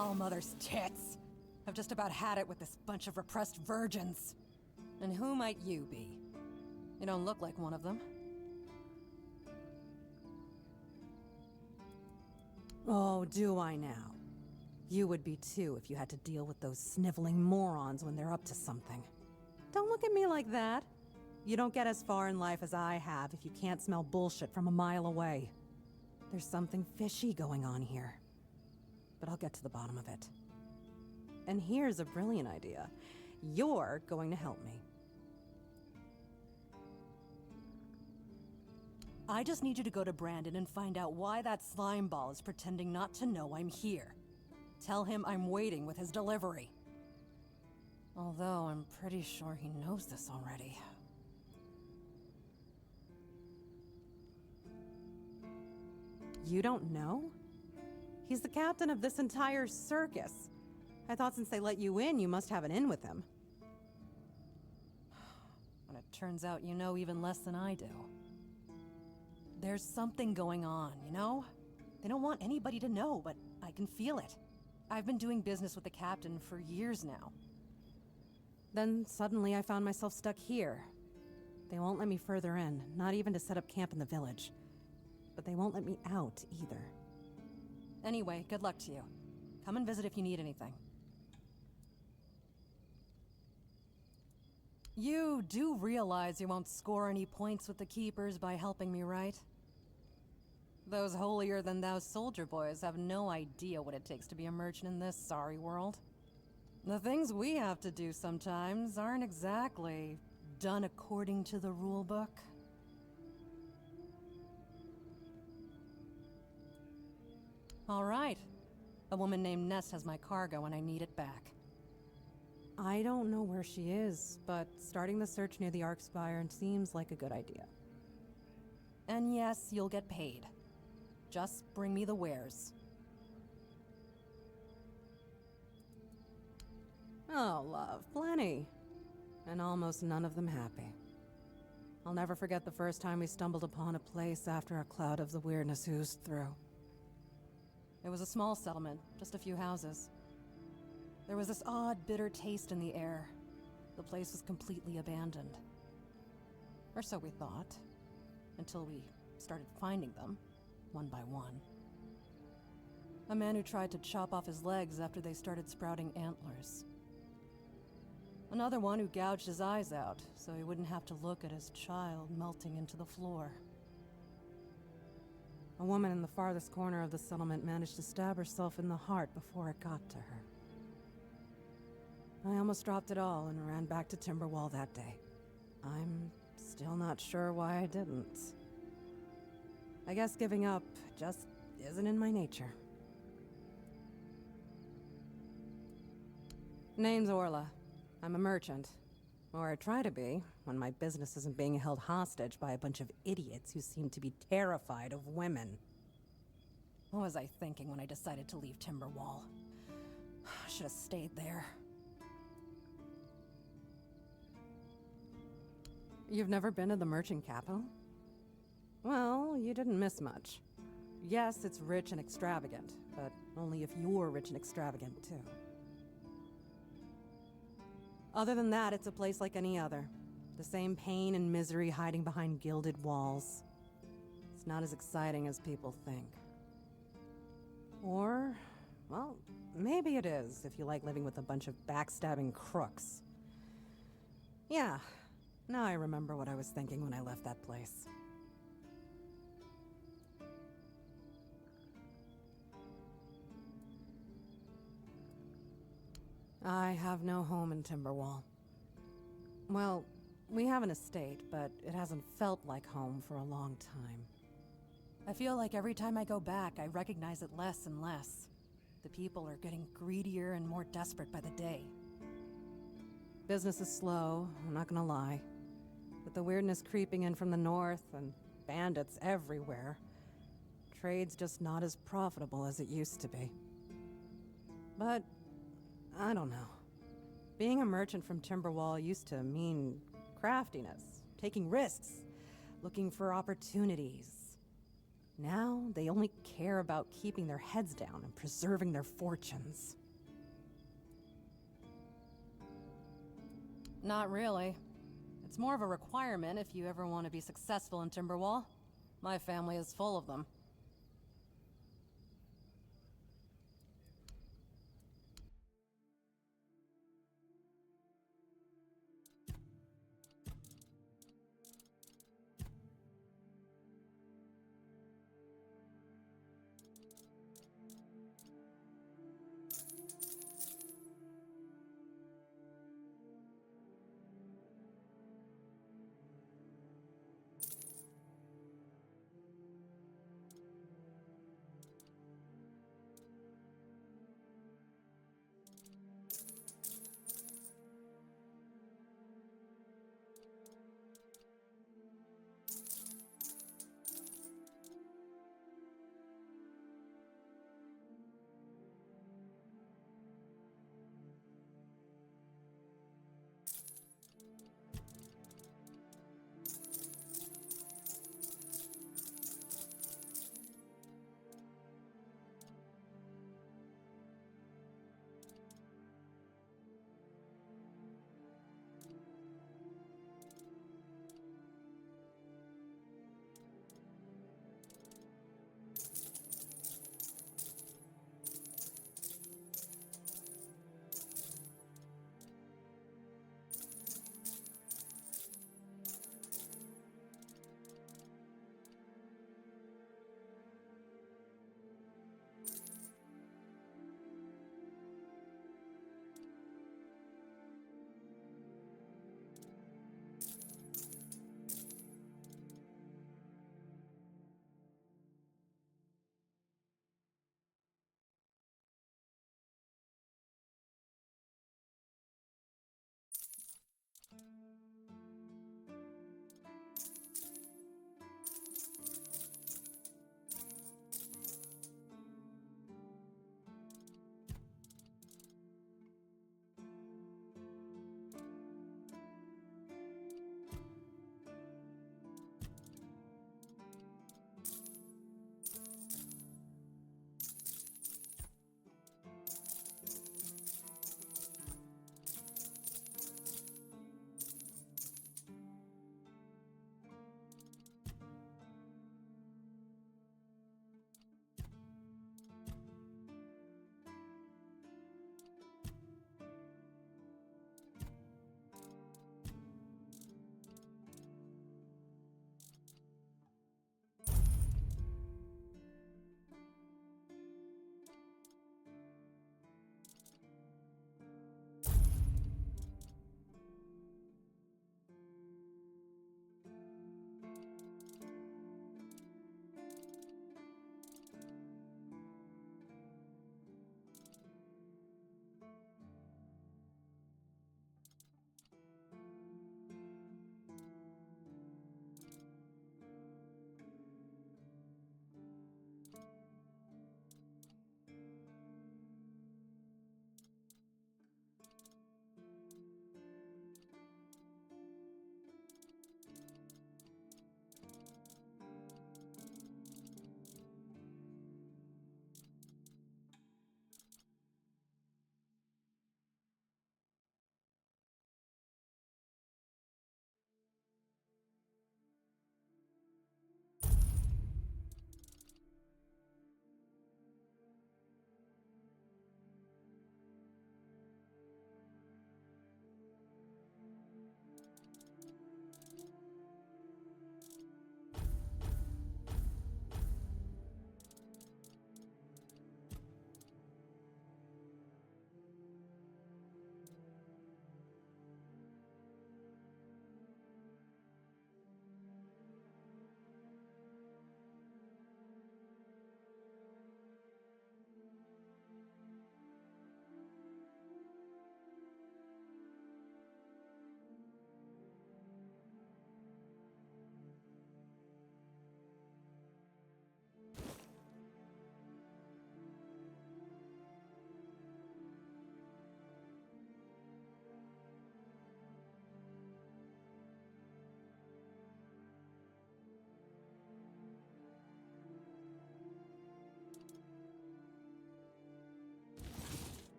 All mother's tits. I've just about had it with this bunch of repressed virgins. And who might you be? You don't look like one of them. Oh, do I now? You would be too if you had to deal with those sniveling morons when they're up to something. Don't look at me like that. You don't get as far in life as I have if you can't smell bullshit from a mile away. There's something fishy going on here. But I'll get to the bottom of it. And here's a brilliant idea. You're going to help me. I just need you to go to Brandon and find out why that slime ball is pretending not to know I'm here. Tell him I'm waiting with his delivery. Although I'm pretty sure he knows this already. You don't know? He's the captain of this entire circus. I thought since they let you in, you must have an in with him. And it turns out you know even less than I do. There's something going on, you know? They don't want anybody to know, but I can feel it. I've been doing business with the captain for years now. Then suddenly I found myself stuck here. They won't let me further in, not even to set up camp in the village. But they won't let me out either. Anyway, good luck to you. Come and visit if you need anything. You do realize you won't score any points with the Keepers by helping me, right? Those holier-than-thou soldier boys have no idea what it takes to be a merchant in this sorry world. The things we have to do sometimes aren't exactly done according to the rulebook. All right. A woman named Nest has my cargo and I need it back. I don't know where she is, but starting the search near the Arkspire seems like a good idea. And yes, you'll get paid. Just bring me the wares. Oh, love, plenty. And almost none of them happy. I'll never forget the first time we stumbled upon a place after a cloud of the weirdness oozed through. It was a small settlement, just a few houses. There was this odd, bitter taste in the air. The place was completely abandoned. Or so we thought, until we started finding them, one by one. A man who tried to chop off his legs after they started sprouting antlers. Another one who gouged his eyes out, so he wouldn't have to look at his child melting into the floor. A woman in the farthest corner of the settlement managed to stab herself in the heart before it got to her. I almost dropped it all and ran back to Timberwall that day. I'm still not sure why I didn't. I guess giving up just isn't in my nature. Name's Orla. I'm a merchant. Or I try to be, when my business isn't being held hostage by a bunch of idiots who seem to be terrified of women. What was I thinking when I decided to leave Timberwall? I should have stayed there. You've never been to the merchant capital? Well, you didn't miss much. Yes, it's rich and extravagant, but only if you're rich and extravagant too. Other than that, it's a place like any other. The same pain and misery hiding behind gilded walls. It's not as exciting as people think. Or, well, maybe it is if you like living with a bunch of backstabbing crooks. Yeah, now I remember what I was thinking when I left that place. I have no home in Timberwall. Well, we have an estate, but it hasn't felt like home for a long time. I feel like every time I go back, I recognize it less and less. The people are getting greedier and more desperate by the day. Business is slow, I'm not gonna lie. With the weirdness creeping in from the north and bandits everywhere, trade's just not as profitable as it used to be. But I don't know. Being a merchant from Timberwall used to mean craftiness, taking risks, looking for opportunities. Now, they only care about keeping their heads down and preserving their fortunes. Not really. It's more of a requirement if you ever want to be successful in Timberwall. My family is full of them.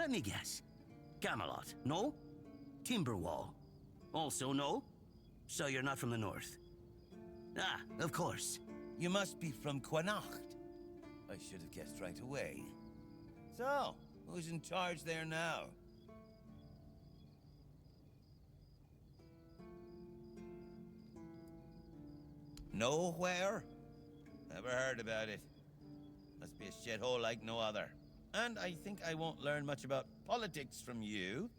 Let me guess. Camelot, no? Timberwall, also no? So you're not from the north? Ah, of course. You must be from Connacht. I should have guessed right away. So, who's in charge there now? Nowhere? Never heard about it. Must be a shithole like no other. And I think I won't learn much about politics from you.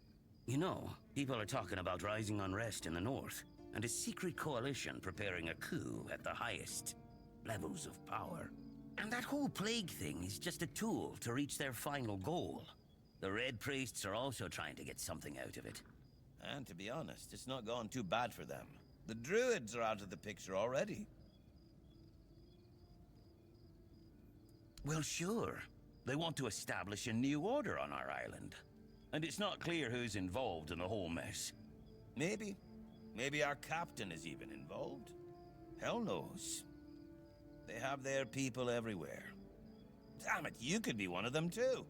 You know, people are talking about rising unrest in the north, and a secret coalition preparing a coup at the highest levels of power. And that whole plague thing is just a tool to reach their final goal. The Red Priests are also trying to get something out of it. And to be honest, it's not gone too bad for them. The Druids are out of the picture already. Well, sure. They want to establish a new order on our island. And it's not clear who's involved in the whole mess. Maybe. Maybe our captain is even involved. Hell knows. They have their people everywhere. Damn it, you could be one of them too.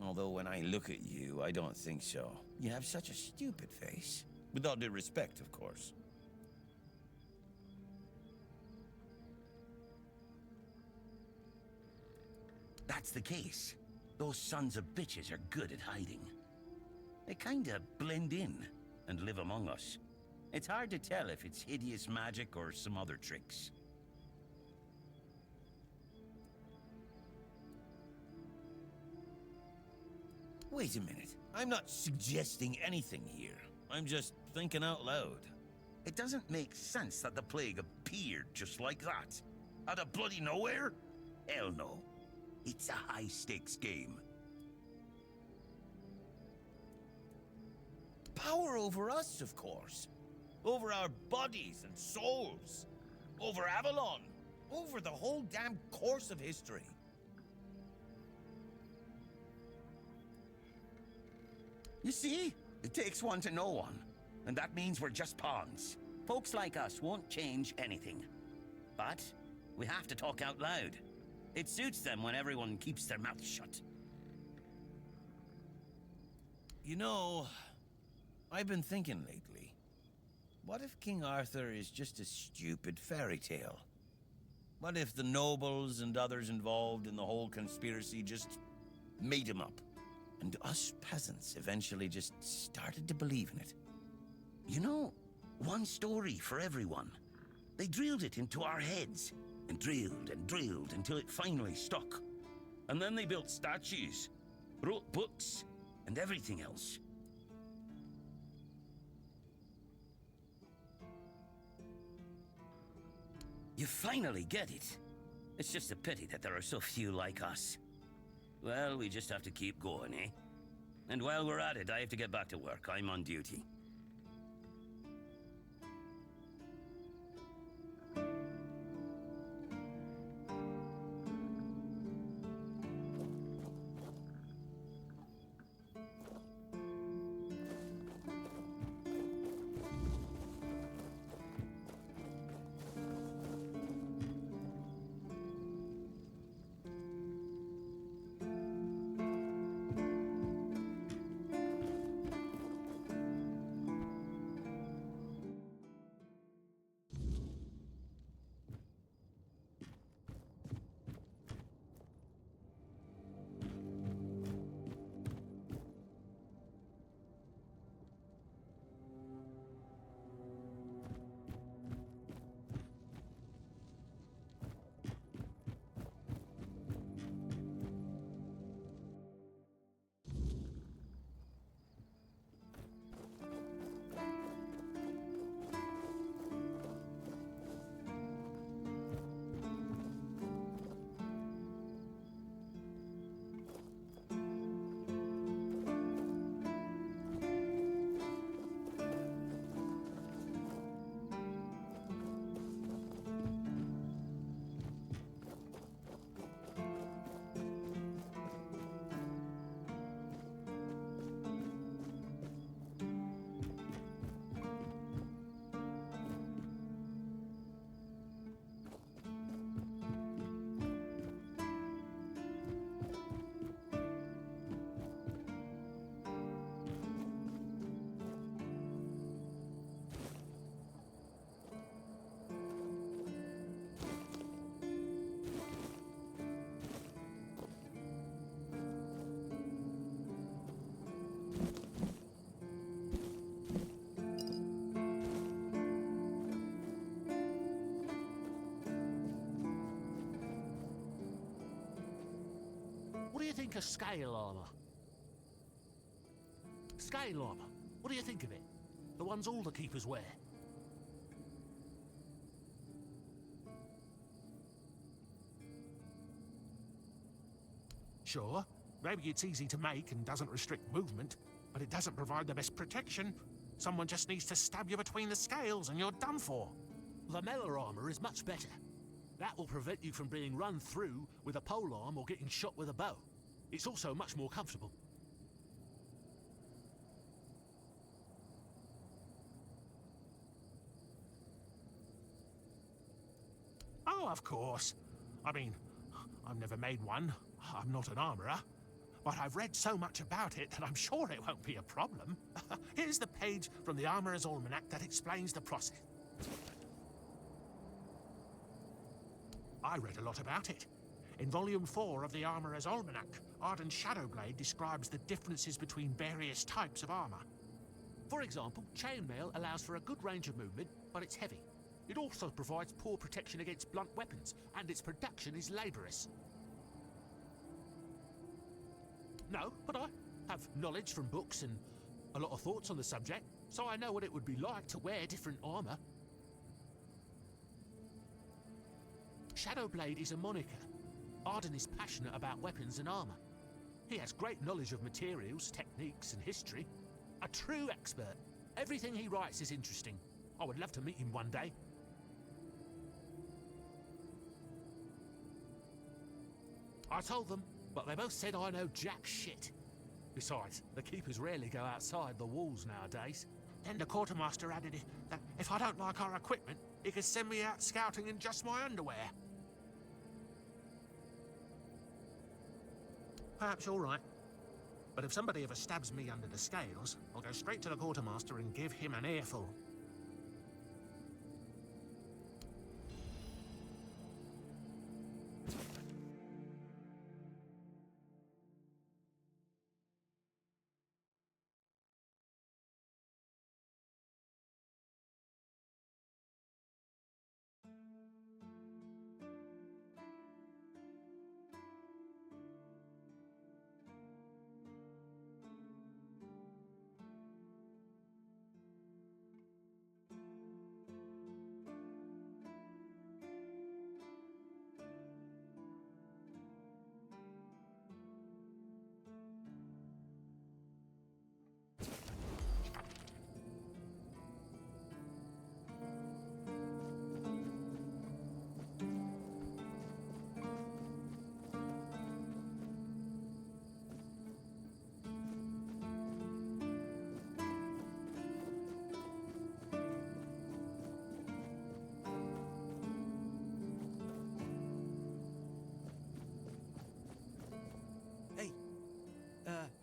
Although when I look at you, I don't think so. You have such a stupid face. With all due respect, of course. That's the case. Those sons of bitches are good at hiding. They kinda blend in and live among us. It's hard to tell if it's hideous magic or some other tricks. Wait a minute. I'm not suggesting anything here. I'm just thinking out loud. It doesn't make sense that the plague appeared just like that. Out of bloody nowhere? Hell no. It's a high-stakes game. Power over us, of course. Over our bodies and souls. Over Avalon. Over the whole damn course of history. You see? It takes one to know one. And that means we're just pawns. Folks like us won't change anything. But we have to talk out loud. It suits them when everyone keeps their mouth shut. You know, I've been thinking lately. What if King Arthur is just a stupid fairy tale? What if the nobles and others involved in the whole conspiracy just made him up? And us peasants eventually just started to believe in it. You know, one story for everyone. They drilled it into our heads, and drilled until it finally stuck. And then they built statues, wrote books, and everything else. You finally get it. It's just a pity that there are so few like us. Well, we just have to keep going, eh? And while we're at it, I have to get back to work. I'm on duty. think of scale armor? Scale armor. What do you think of it? The ones all the keepers wear. Sure, maybe it's easy to make and doesn't restrict movement, but it doesn't provide the best protection. Someone just needs to stab you between the scales and you're done for. The melee armor is much better. That will prevent you from being run through with a polearm or getting shot with a bow. It's also much more comfortable. Oh, of course. I mean, I've never made one. I'm not an armorer. But I've read so much about it that I'm sure it won't be a problem. Here's the page from the Armorer's Almanac that explains the process. I read a lot about it. In Volume 4 of the Armorer's Almanac, Arden's Shadowblade describes the differences between various types of armor. For example, chainmail allows for a good range of movement, but it's heavy. It also provides poor protection against blunt weapons, and its production is laborious. No, but I have knowledge from books and a lot of thoughts on the subject, so I know what it would be like to wear different armor. Shadowblade is a moniker. Arden is passionate about weapons and armor. He has great knowledge of materials, techniques, and history. A true expert. Everything he writes is interesting. I would love to meet him one day. I told them, but they both said I know jack shit. Besides, the keepers rarely go outside the walls nowadays. Then the quartermaster added that if I don't like our equipment, he could send me out scouting in just my underwear. Perhaps you're right. But if somebody ever stabs me under the scales, I'll go straight to the quartermaster and give him an earful.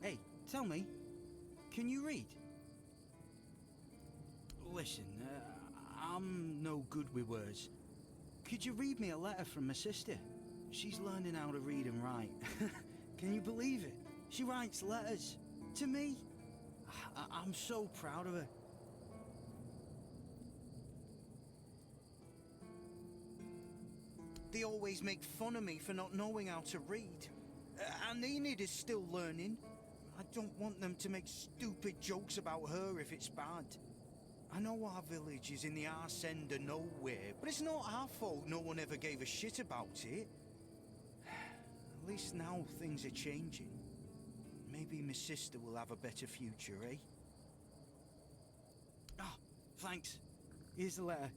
Hey, tell me, can you read? Listen, I'm no good with words. Could you read me a letter from my sister? She's learning how to read and write. Can you believe it? She writes letters to me. I'm so proud of her. They always make fun of me for not knowing how to read. And Enid is still learning. I don't want them to make stupid jokes about her if it's bad. I know our village is in the arse end of nowhere, but it's not our fault no one ever gave a shit about it. At least now things are changing. Maybe my sister will have a better future, eh? Ah, thanks. Here's the letter.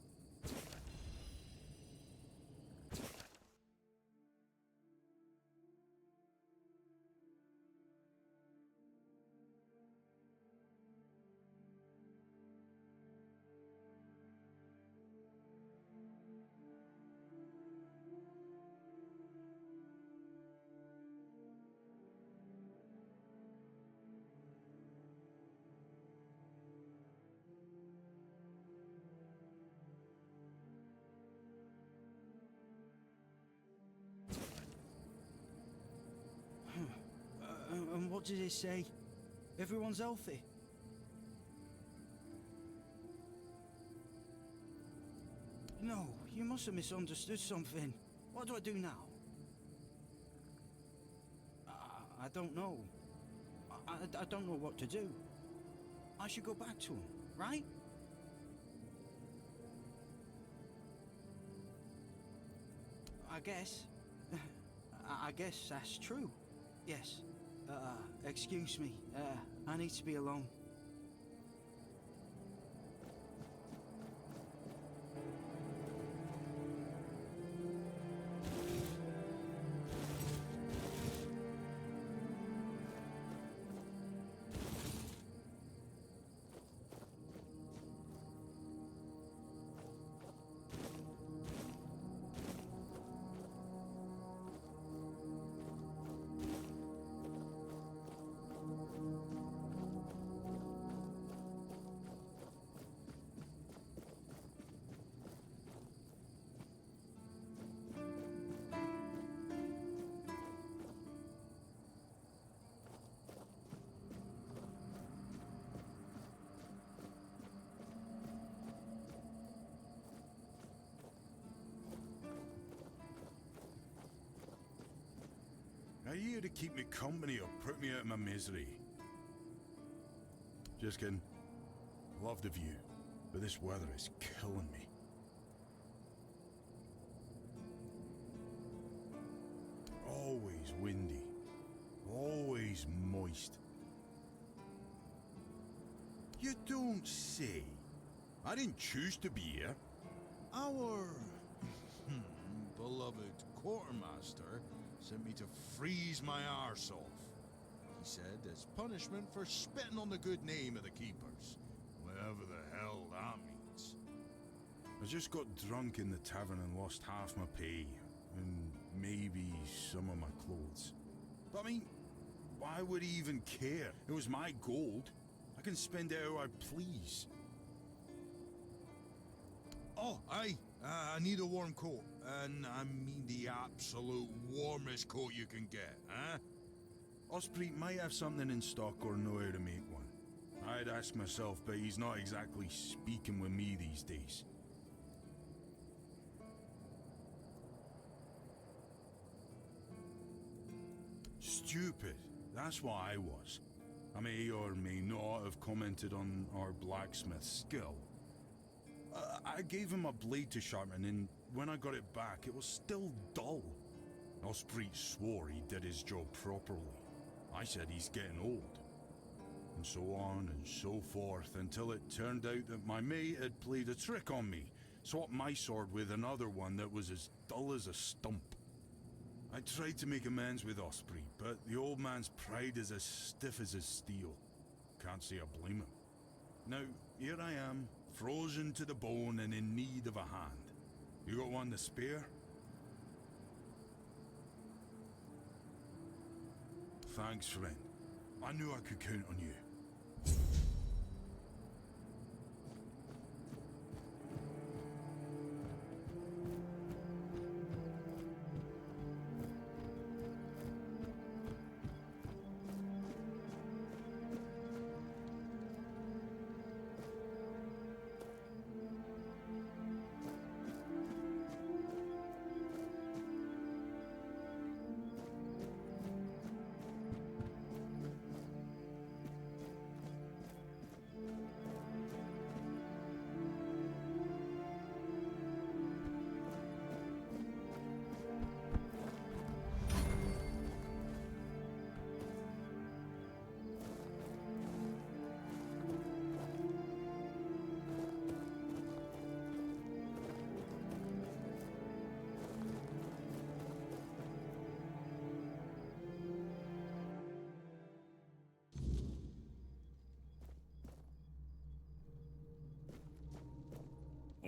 And what did it say? Everyone's healthy? No, you must have misunderstood something. What do I do now? I I don't know. I don't know what to do. I should go back to him, right? I guess. I guess that's true. Yes. Excuse me. I need to be alone. Are you here to keep me company or put me out of my misery? Just kidding. Love the view, but this weather is killing me. Always windy. Always moist. You don't say. I didn't choose to be here. Our beloved quartermaster sent me to freeze my arse off. He said as punishment for spitting on the good name of the keepers, whatever the hell that means. I just got drunk in the tavern and lost half my pay, and maybe some of my clothes. But I mean, why would he even care? It was my gold. I can spend it how I please. Oh, aye. I need a warm coat. And I mean the absolute warmest coat you can get, huh? Osprey might have something in stock or know how to make one. I'd ask myself, but he's not exactly speaking with me these days. Stupid. That's what I was. I may or may not have commented on our blacksmith's skill. I gave him a blade to sharpen, and when I got it back, it was still dull. Osprey swore he did his job properly. I said he's getting old. And so on and so forth, until it turned out that my mate had played a trick on me, swapped my sword with another one that was as dull as a stump. I tried to make amends with Osprey, but the old man's pride is as stiff as his steel. Can't say I blame him. Now, here I am, frozen to the bone and in need of a hand. You got one to spare? Thanks, friend. I knew I could count on you.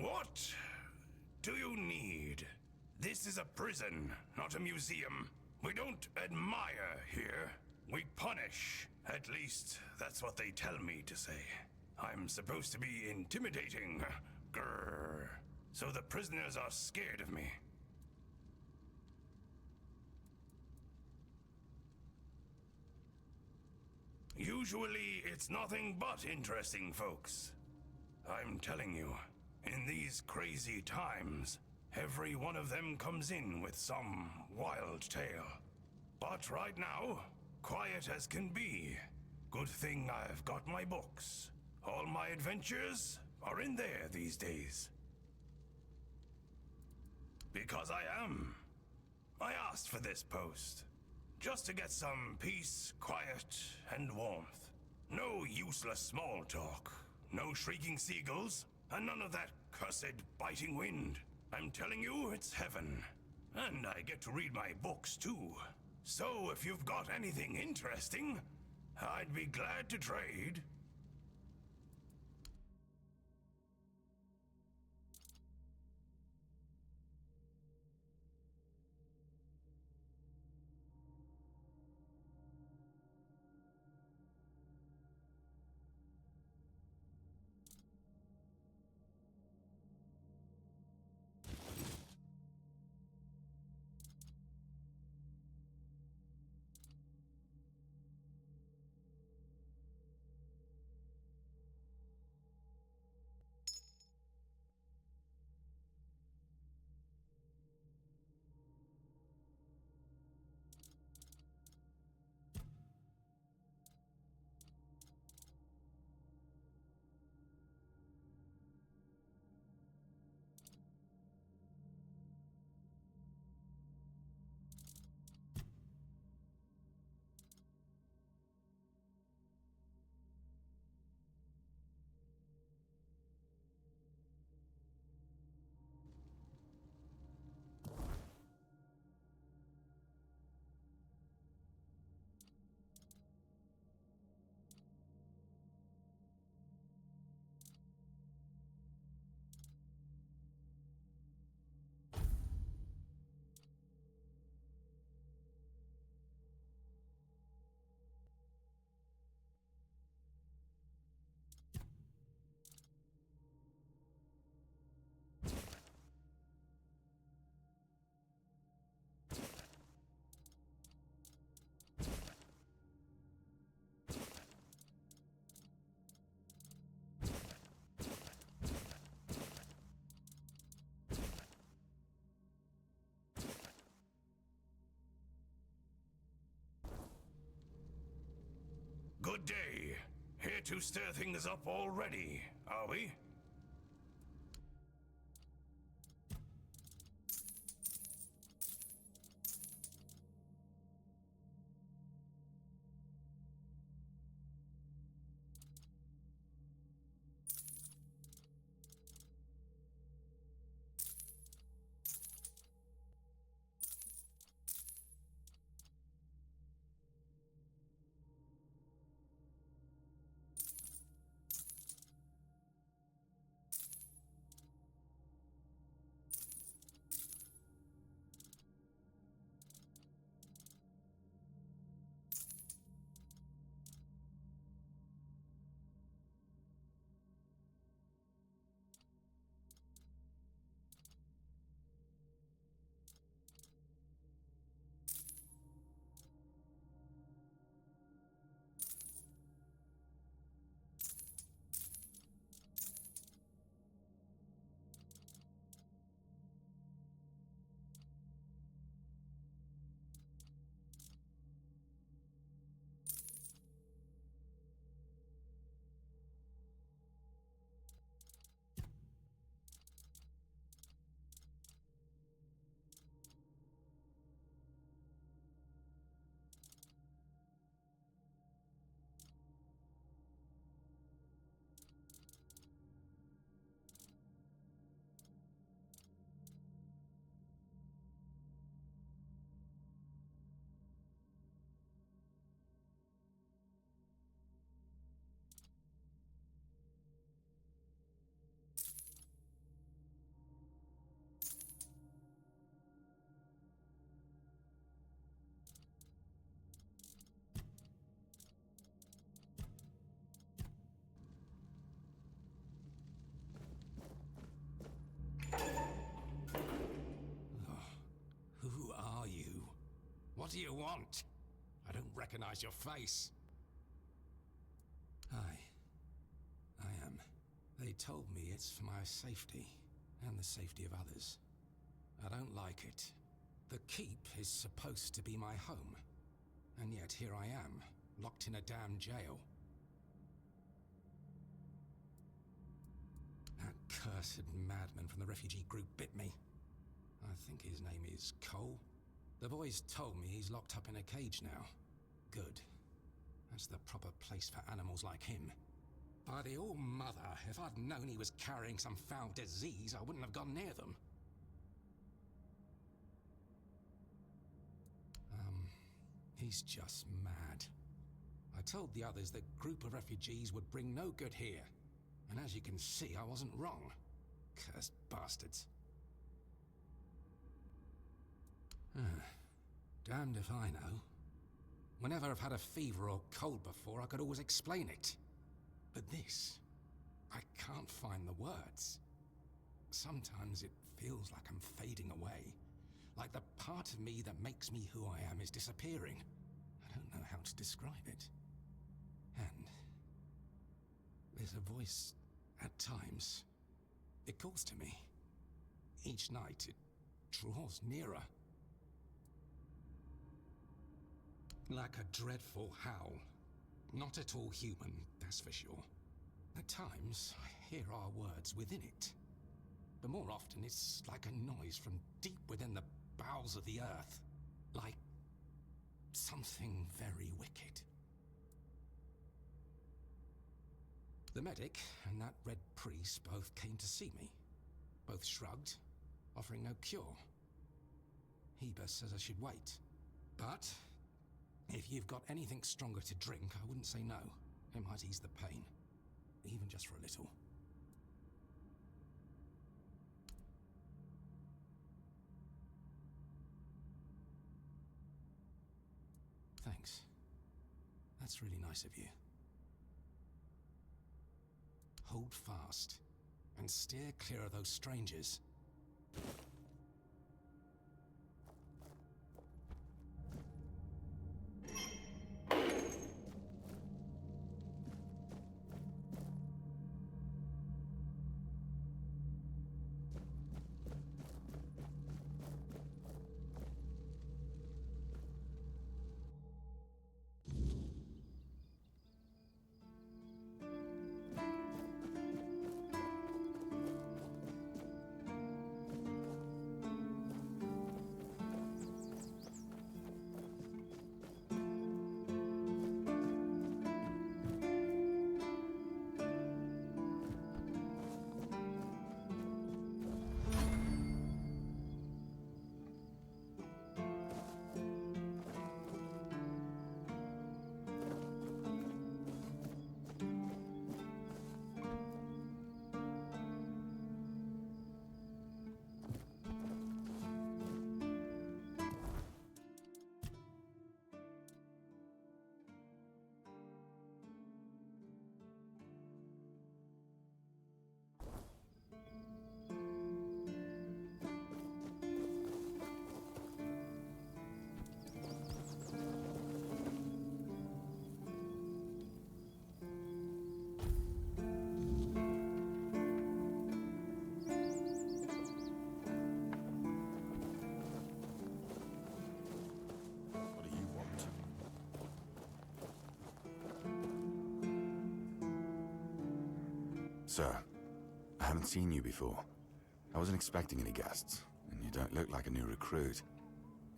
What do you need? This is a prison, not a museum. We don't admire here. We punish. At least, that's what they tell me to say. I'm supposed to be intimidating. Grrr. So the prisoners are scared of me. Usually, it's nothing but interesting folks. I'm telling you, in these crazy times, every one of them comes in with some wild tale. But right now, quiet as can be. Good thing I've got my books. All my adventures are in there these days. Because I am. I asked for this post. Just to get some peace, quiet, and warmth. No useless small talk. No shrieking seagulls. And none of that cursed biting wind. I'm telling you, it's heaven. And I get to read my books too. So if you've got anything interesting, I'd be glad to trade. Good day. Here to stir things up already, are we? Who are you? What do you want? I don't recognize your face. I am. They told me it's for my safety, and the safety of others. I don't like it. The keep is supposed to be my home, And yet here I am, locked in a damn jail. That cursed madman from the refugee group bit me. I think his name is Cole. The boys told me he's locked up in a cage now. Good. That's the proper place for animals like him. By the All-Mother, if I'd known he was carrying some foul disease, I wouldn't have gone near them. He's just mad. I told the others that group of refugees would bring no good here. And as you can see, I wasn't wrong. Cursed bastards. Damned if I know. Whenever I've had a fever or cold before, I could always explain it. But this, I can't find the words. Sometimes it feels like I'm fading away. Like the part of me that makes me who I am is disappearing. I don't know how to describe it. And there's a voice at times. It calls to me. Each night it draws nearer. Like a dreadful howl. Not at all human, that's for sure. At times, I hear our words within it. But more often, it's like a noise from deep within the bowels of the earth. Like something very wicked. The medic and that red priest both came to see me. Both shrugged, offering no cure. Heber says I should wait. But if you've got anything stronger to drink, I wouldn't say no. It might ease the pain. Even just for a little. Thanks. That's really nice of you. Hold fast, and steer clear of those strangers. Sir, I haven't seen you before. I wasn't expecting any guests, and you don't look like a new recruit.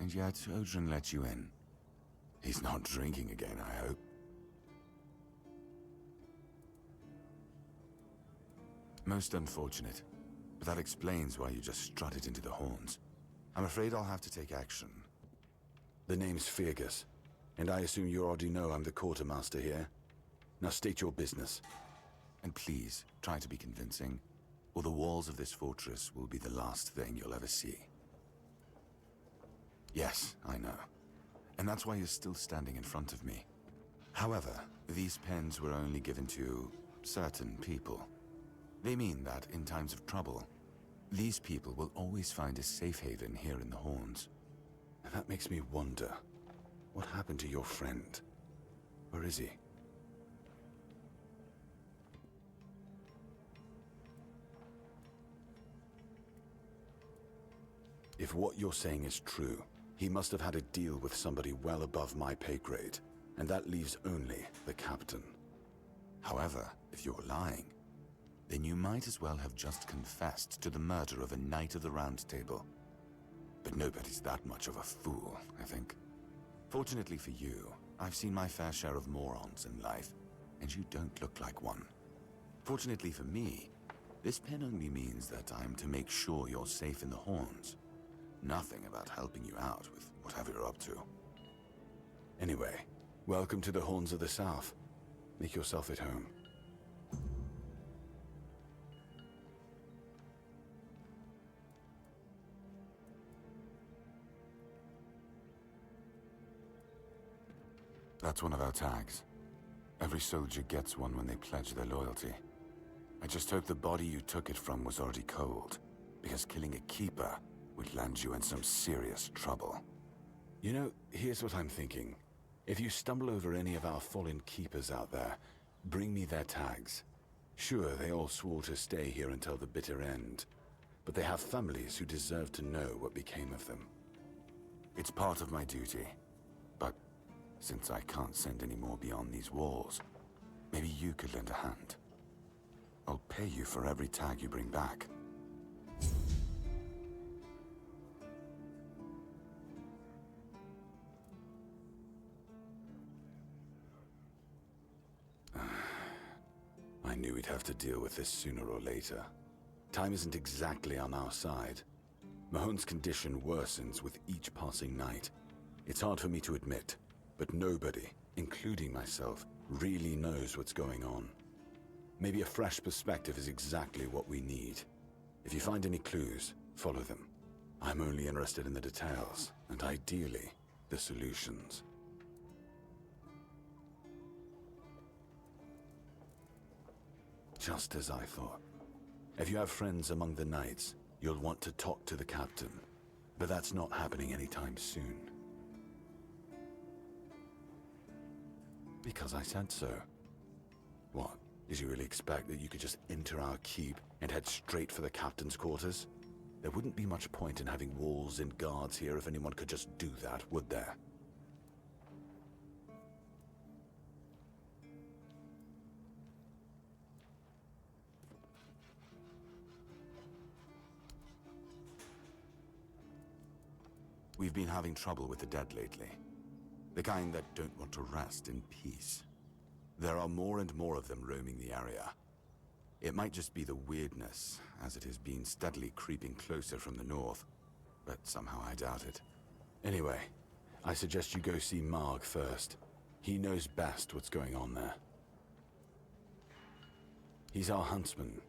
And yet, Odrin let you in. He's not drinking again, I hope. Most unfortunate, but that explains why you just strutted into the horns. I'm afraid I'll have to take action. The name's Fergus, and I assume you already know I'm the quartermaster here. Now state your business. And please, try to be convincing, or the walls of this fortress will be the last thing you'll ever see. Yes, I know. And that's why you're still standing in front of me. However, these pens were only given to certain people. They mean that in times of trouble, these people will always find a safe haven here in the Horns. And that makes me wonder, what happened to your friend? Where is he? If what you're saying is true, He must have had a deal with somebody well above my pay grade, and that leaves only the captain. However, if you're lying, then you might as well have just confessed to the murder of a Knight of the Round Table. But nobody's that much of a fool, I think. Fortunately for you, I've seen my fair share of morons in life, and you don't look like one. Fortunately for me, this pen only means that I'm to make sure you're safe in the Horns. Nothing about helping you out with whatever you're up to. Anyway, welcome to the Horns of the South. Make yourself at home. That's one of our tags. Every soldier gets one when they pledge their loyalty. I just hope the body you took it from was already cold, because killing a keeper would land you in some serious trouble. You know, here's what I'm thinking. If you stumble over any of our fallen keepers out there, bring me their tags. Sure, they all swore to stay here until the bitter end, but they have families who deserve to know what became of them. It's part of my duty, but since I can't send any more beyond these walls, maybe you could lend a hand. I'll pay you for every tag you bring back. I knew we'd have to deal with this sooner or later. Time isn't exactly on our side. Mahon's condition worsens with each passing night. It's hard for me to admit, but nobody, including myself, really knows what's going on. Maybe a fresh perspective is exactly what we need. If you find any clues, follow them. I'm only interested in the details, and ideally, the solutions. Just as I thought. If you have friends among the knights, you'll want to talk to the captain. But that's not happening anytime soon. Because I said so. What? Did you really expect that you could just enter our keep and head straight for the captain's quarters? There wouldn't be much point in having walls and guards here if anyone could just do that, would there? We've been having trouble with the dead lately. The kind that don't want to rest in peace. There are more and more of them roaming the area. It might just be the weirdness, as it has been steadily creeping closer from the north, but somehow I doubt it. Anyway, I suggest you go see Marg first. He knows best what's going on there. He's our huntsman.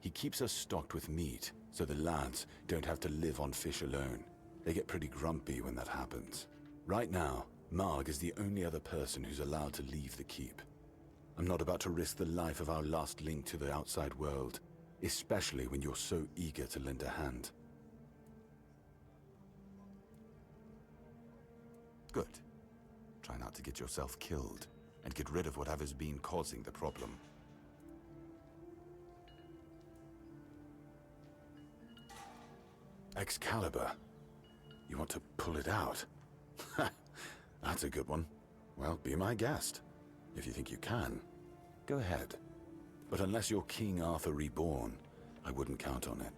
He keeps us stocked with meat, so the lads don't have to live on fish alone. They get pretty grumpy when that happens. Right now, Marg is the only other person who's allowed to leave the keep. I'm not about to risk the life of our last link to the outside world, especially when you're so eager to lend a hand. Good. Try not to get yourself killed, and get rid of whatever's been causing the problem. Excalibur. You want to pull it out? That's a good one. Well, be my guest. If you think you can, go ahead. But unless you're King Arthur reborn, I wouldn't count on it.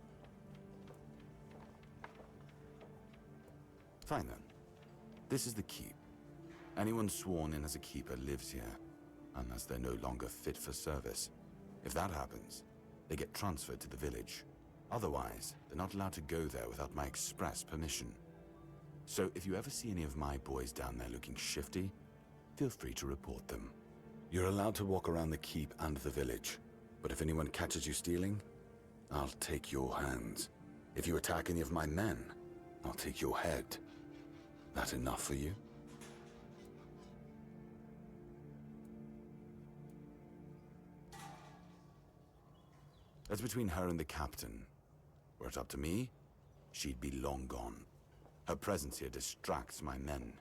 Fine then. This is the keep. Anyone sworn in as a keeper lives here, unless they're no longer fit for service. If that happens, they get transferred to the village. Otherwise, they're not allowed to go there without my express permission. So if you ever see any of my boys down there looking shifty, feel free to report them. You're allowed to walk around the keep and the village, but if anyone catches you stealing, I'll take your hands. If you attack any of my men, I'll take your head. That enough for you? That's between her and the captain. Were it up to me, she'd be long gone. Her presence here distracts my men.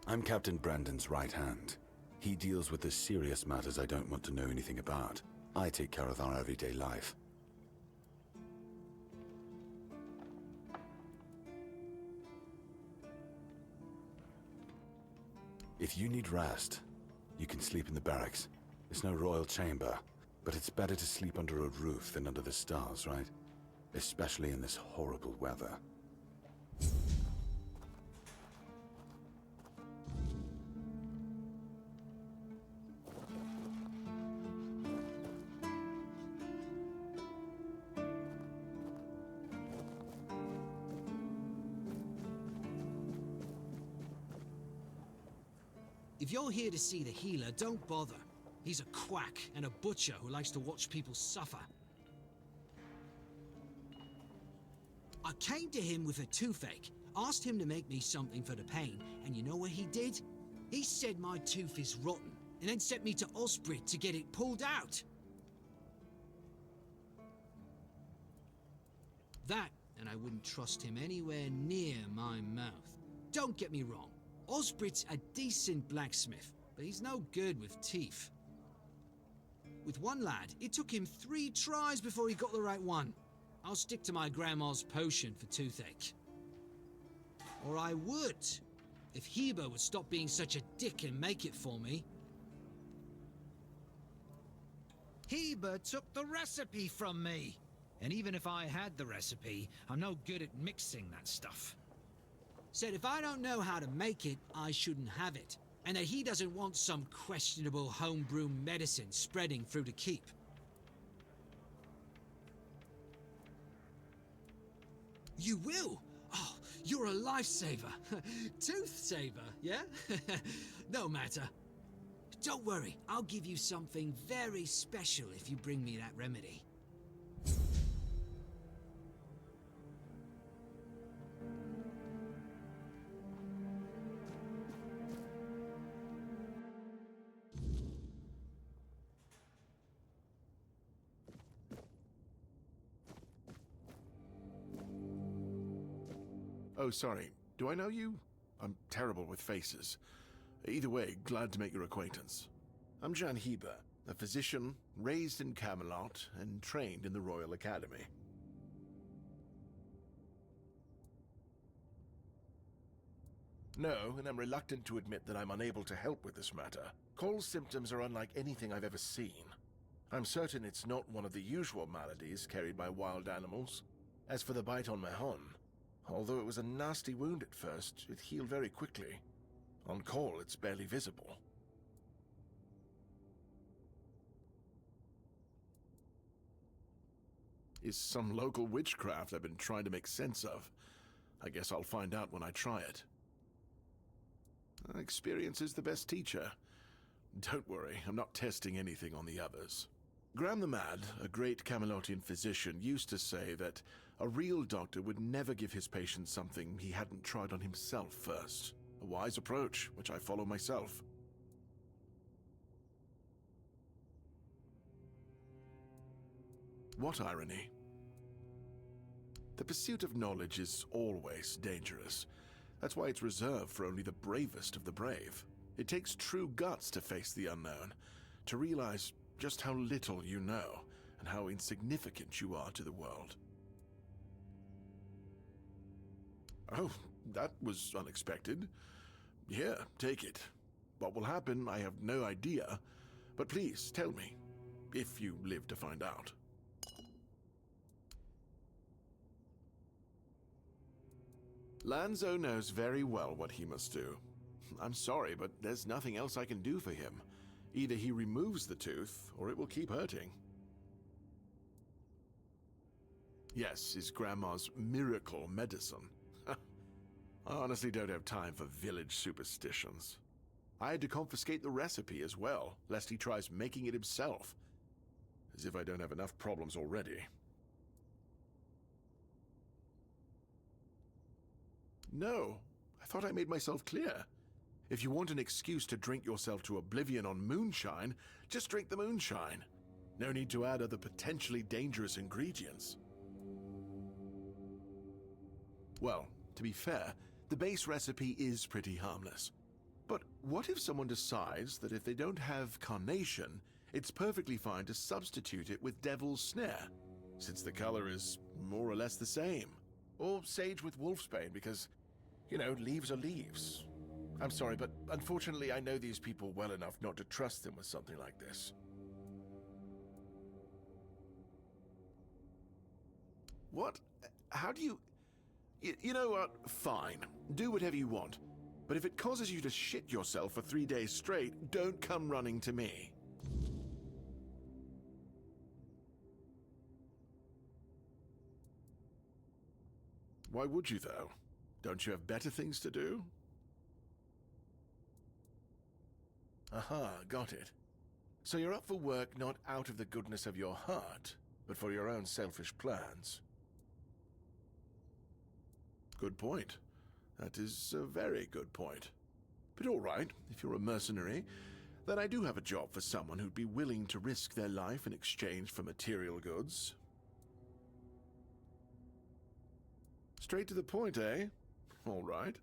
I'm Captain Brandon's right hand. He deals with the serious matters I don't want to know anything about. I take care of our everyday life. If you need rest, you can sleep in the barracks. It's no royal chamber, but it's better to sleep under a roof than under the stars, right? Especially in this horrible weather. If you're here to see the healer, don't bother. He's a quack and a butcher who likes to watch people suffer. I came to him with a toothache, asked him to make me something for the pain, and you know what he did? He said my tooth is rotten, and then sent me to Osbrit to get it pulled out. That, and I wouldn't trust him anywhere near my mouth. Don't get me wrong. Osbrit's a decent blacksmith, but he's no good with teeth. With one lad, it took him 3 tries before he got the right one. I'll stick to my grandma's potion for toothache. Or I would, if Heber would stop being such a dick and make it for me. Heber took the recipe from me. And even if I had the recipe, I'm no good at mixing that stuff. Said if I don't know how to make it, I shouldn't have it. And that he doesn't want some questionable homebrew medicine spreading through the keep. You will? Oh, you're a lifesaver. Tooth saver, yeah? No matter. Don't worry, I'll give you something very special if you bring me that remedy. Oh, sorry. Do I know you? I'm terrible with faces. Either way, glad to make your acquaintance. I'm Jan Heber, a physician raised in Camelot and trained in the Royal Academy. No, and I'm reluctant to admit that I'm unable to help with this matter. Cole's symptoms are unlike anything I've ever seen. I'm certain it's not one of the usual maladies carried by wild animals. As for the bite on Mahon, although it was a nasty wound at first, it healed very quickly. On Cole, it's barely visible. Is some local witchcraft I've been trying to make sense of. I guess I'll find out when I try it. Experience is the best teacher. Don't worry, I'm not testing anything on the others. Graham the Mad, a great Camelotian physician, used to say that a real doctor would never give his patient something he hadn't tried on himself first. A wise approach, which I follow myself. What irony? The pursuit of knowledge is always dangerous. That's why it's reserved for only the bravest of the brave. It takes true guts to face the unknown, to realize just how little you know, and how insignificant you are to the world. Oh, that was unexpected. Here, take it. What will happen, I have no idea, but please tell me, if you live to find out. Lanzo knows very well what he must do. I'm sorry, but there's nothing else I can do for him. Either he removes the tooth, or it will keep hurting. Yes, his grandma's miracle medicine. I honestly don't have time for village superstitions. I had to confiscate the recipe as well, lest he tries making it himself. As if I don't have enough problems already. No, I thought I made myself clear. If you want an excuse to drink yourself to oblivion on moonshine, just drink the moonshine. No need to add other potentially dangerous ingredients. Well, to be fair, the base recipe is pretty harmless. But what if someone decides that if they don't have carnation, it's perfectly fine to substitute it with devil's snare, since the color is more or less the same? Or sage with wolfsbane because, you know, leaves are leaves. I'm sorry, but unfortunately I know these people well enough not to trust them with something like this. What? How do you... You know what? Fine. Do whatever you want. But if it causes you to shit yourself for 3 days straight, don't come running to me. Why would you, though? Don't you have better things to do? Aha, got it. So you're up for work not out of the goodness of your heart, but for your own selfish plans. Good point. That is a very good point. But all right, if you're a mercenary, then I do have a job for someone who'd be willing to risk their life in exchange for material goods. Straight to the point, eh? All right.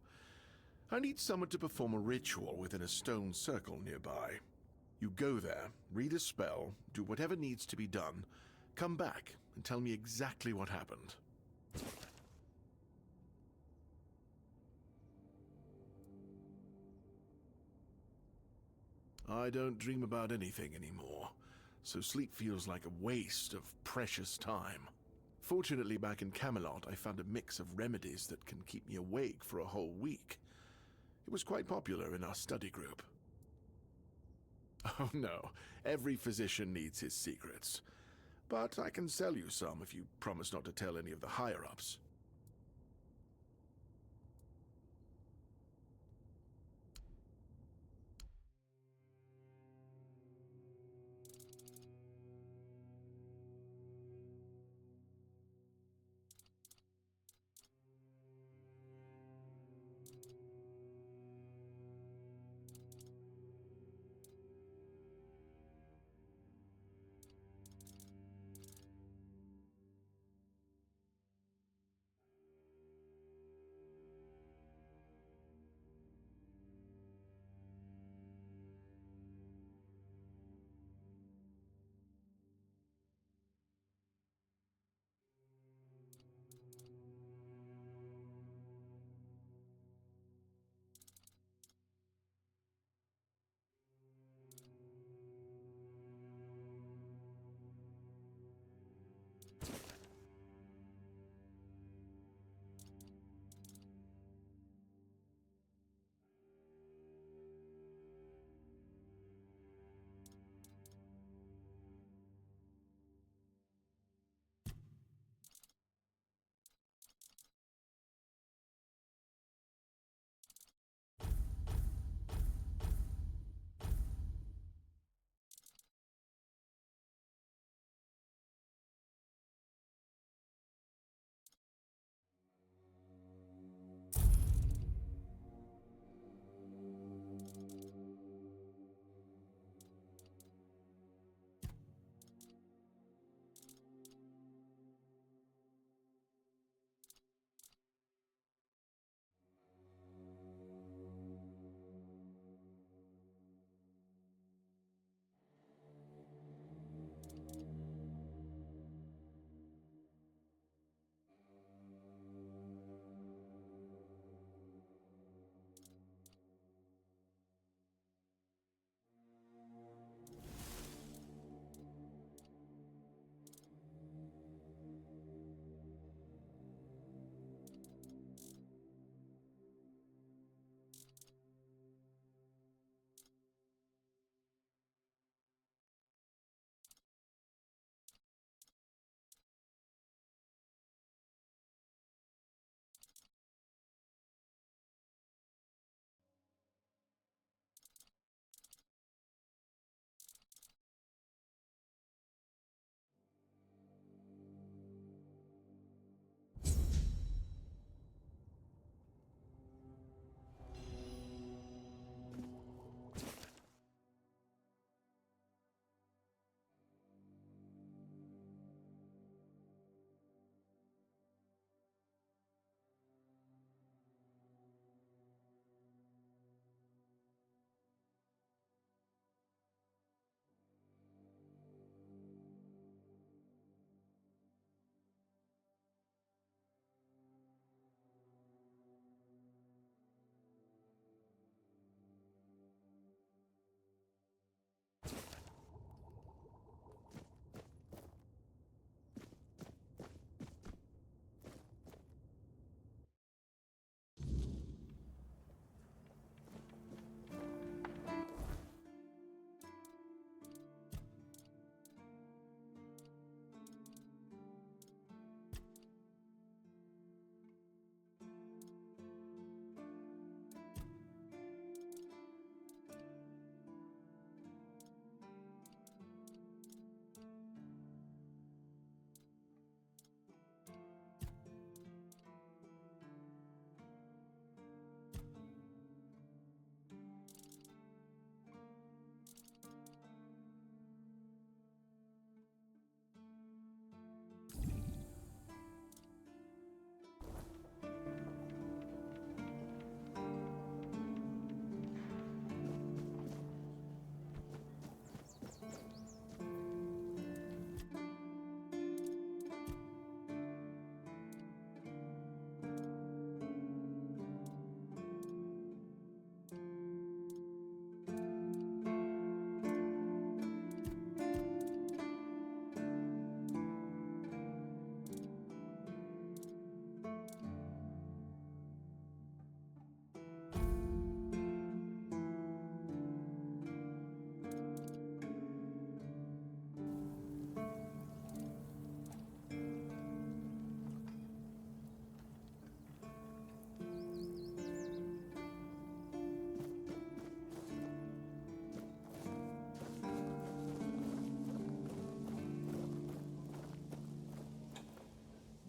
I need someone to perform a ritual within a stone circle nearby. You go there, read a spell, do whatever needs to be done, come back and tell me exactly what happened. I don't dream about anything anymore, so sleep feels like a waste of precious time. Fortunately, back in Camelot, I found a mix of remedies that can keep me awake for a whole week. It was quite popular in our study group. Oh no, every physician needs his secrets. But I can sell you some if you promise not to tell any of the higher-ups.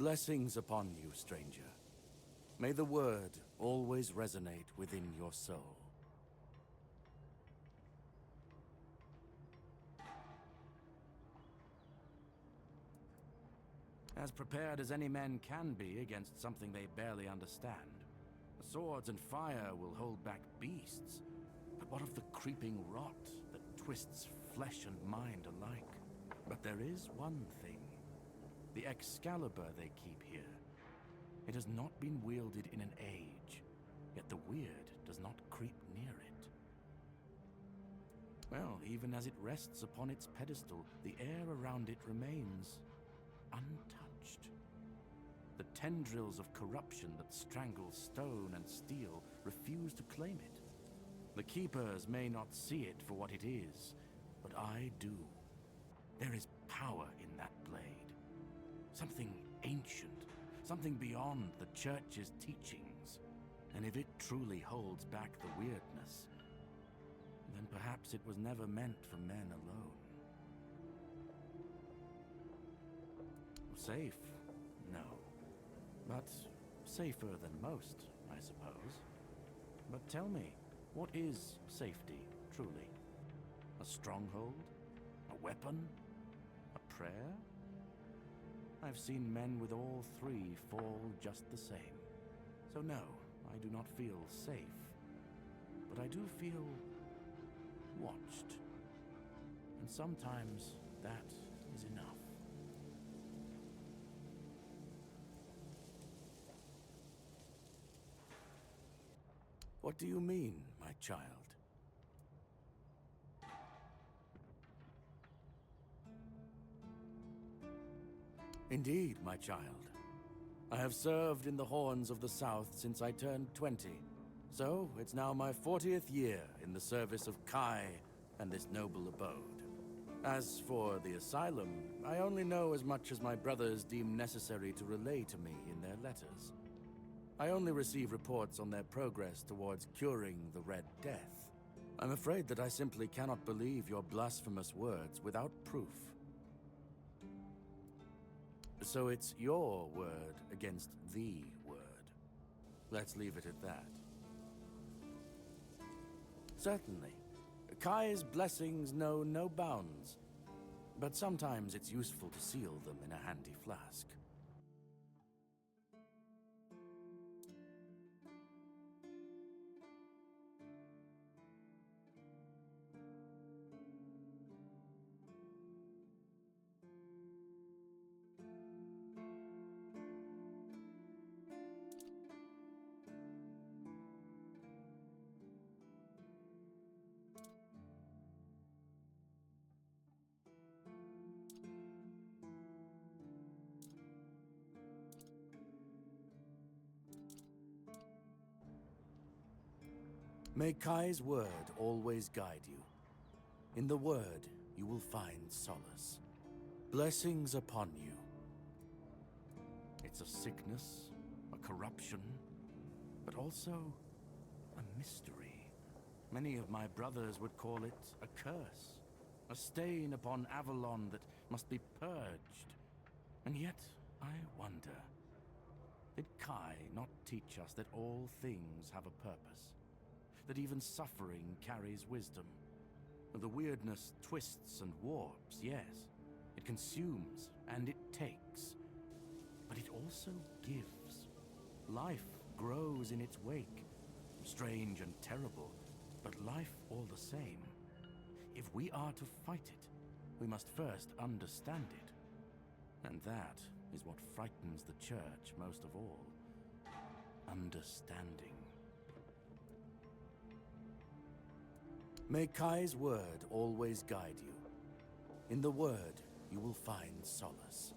Blessings upon you, stranger. May the word always resonate within your soul. As prepared as any men can be against something they barely understand. The swords and fire will hold back beasts, but what of the creeping rot that twists flesh and mind alike? But there is one thing. The Excalibur they keep here. It has not been wielded in an age, yet the weird does not creep near it. Well, even as it rests upon its pedestal, the air around it remains untouched. The tendrils of corruption that strangle stone and steel refuse to claim it. The Keepers may not see it for what it is, but I do. There is power in that blade. Something ancient, something beyond the Church's teachings. And if it truly holds back the weirdness, then perhaps it was never meant for men alone. Safe? No. But safer than most, I suppose. But tell me, what is safety, truly? A stronghold? A weapon? A prayer? I've seen men with all three fall just the same. So no, I do not feel safe. But I do feel watched. And sometimes that is enough. What do you mean, my child? Indeed, my child. I have served in the Horns of the South since I turned 20. So, it's now my 40th year in the service of Kai and this noble abode. As for the Asylum, I only know as much as my brothers deem necessary to relay to me in their letters. I only receive reports on their progress towards curing the Red Death. I'm afraid that I simply cannot believe your blasphemous words without proof. So it's your word against the word. Let's leave it at that. Certainly. Kai's blessings know no bounds, but sometimes it's useful to seal them in a handy flask. May Kai's word always guide you. In the word, you will find solace. Blessings upon you. It's a sickness, a corruption, but also a mystery. Many of my brothers would call it a curse, a stain upon Avalon that must be purged. And yet, I wonder, did Kai not teach us that all things have a purpose? That even suffering carries wisdom. The weirdness twists and warps, yes. It consumes and it takes. But it also gives. Life grows in its wake. Strange and terrible, but life all the same. If we are to fight it, we must first understand it. And that is what frightens the Church most of all. Understanding. May Kai's word always guide you. In the word, you will find solace.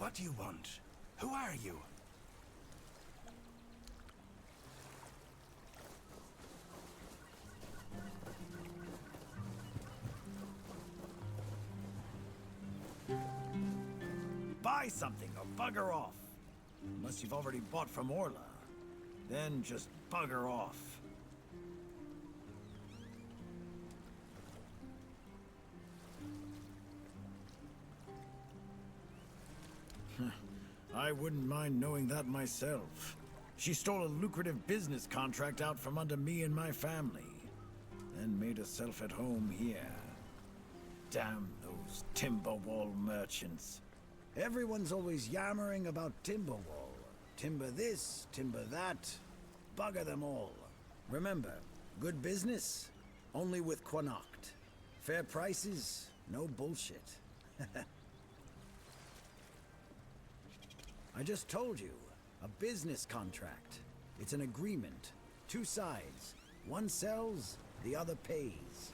What do you want? Who are you? Buy something or bugger off. Unless you've already bought from Orla. Then just bugger off. I wouldn't mind knowing that myself. She stole a lucrative business contract out from under me and my family. Then made herself at home here. Damn those Timberwall merchants. Everyone's always yammering about Timberwall. Timber this, timber that. Bugger them all. Remember, good business, only with Connacht. Fair prices, no bullshit. I just told you, a business contract. It's an agreement. Two sides. One sells, the other pays.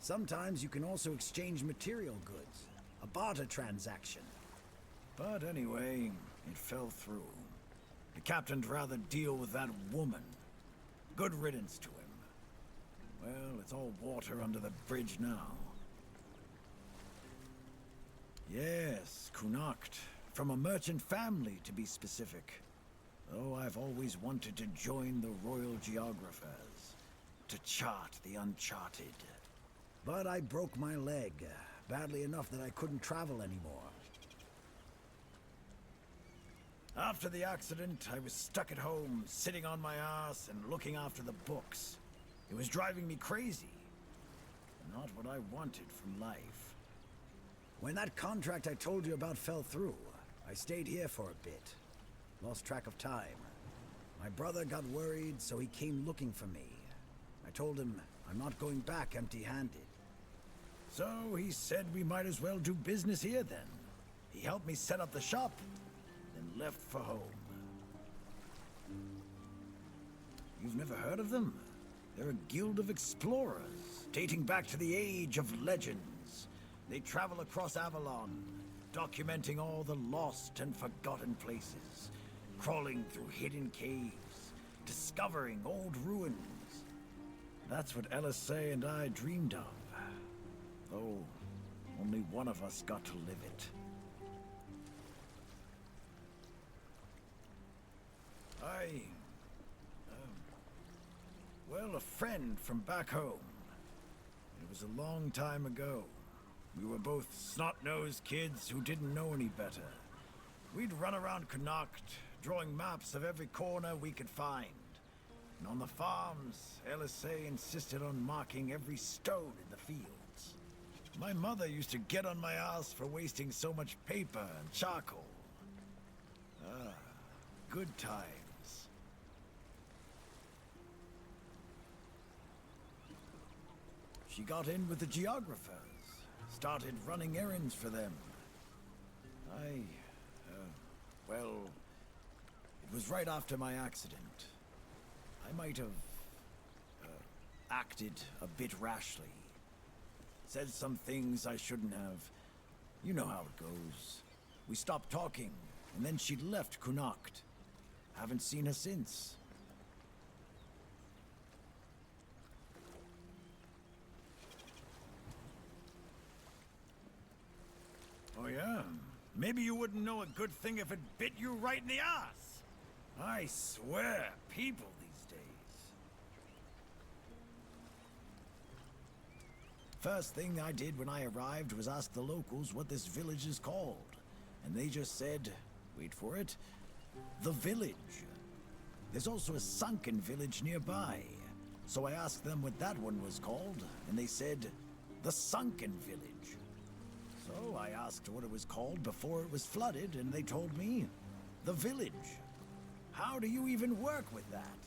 Sometimes you can also exchange material goods. A barter transaction. But anyway, it fell through. The captain'd rather deal with that woman. Good riddance to him. Well, it's all water under the bridge now. Yes, Connacht. From a merchant family, to be specific. Though I've always wanted to join the Royal Geographers. To chart the uncharted. But I broke my leg. Badly enough that I couldn't travel anymore. After the accident, I was stuck at home, sitting on my ass and looking after the books. It was driving me crazy. Not what I wanted from life. When that contract I told you about fell through, I stayed here for a bit. Lost track of time. My brother got worried, so he came looking for me. I told him I'm not going back empty-handed. So he said we might as well do business here then. He helped me set up the shop, then left for home. You've never heard of them? They're a guild of explorers, dating back to the Age of Legends. They travel across Avalon, documenting all the lost and forgotten places, crawling through hidden caves, discovering old ruins. That's what LSA and I dreamed of, though only one of us got to live it. Well, a friend from back home. It was a long time ago. We were both snot-nosed kids who didn't know any better. We'd run around Connacht, drawing maps of every corner we could find. And on the farms, LSA insisted on marking every stone in the fields. My mother used to get on my ass for wasting so much paper and charcoal. Good times. She got in with the geographers, started running errands for them. Well, it was right after my accident. I might have acted a bit rashly. Said some things I shouldn't have. You know how it goes. We stopped talking, and then she left Connacht. Haven't seen her since. Oh yeah? Maybe you wouldn't know a good thing if it bit you right in the ass. I swear, people these days. First thing I did when I arrived was ask the locals what this village is called. And they just said, wait for it, the village. There's also a sunken village nearby. So I asked them what that one was called, and they said, the Sunken Village. So I asked what it was called before it was flooded, and they told me, the village. How do you even work with that?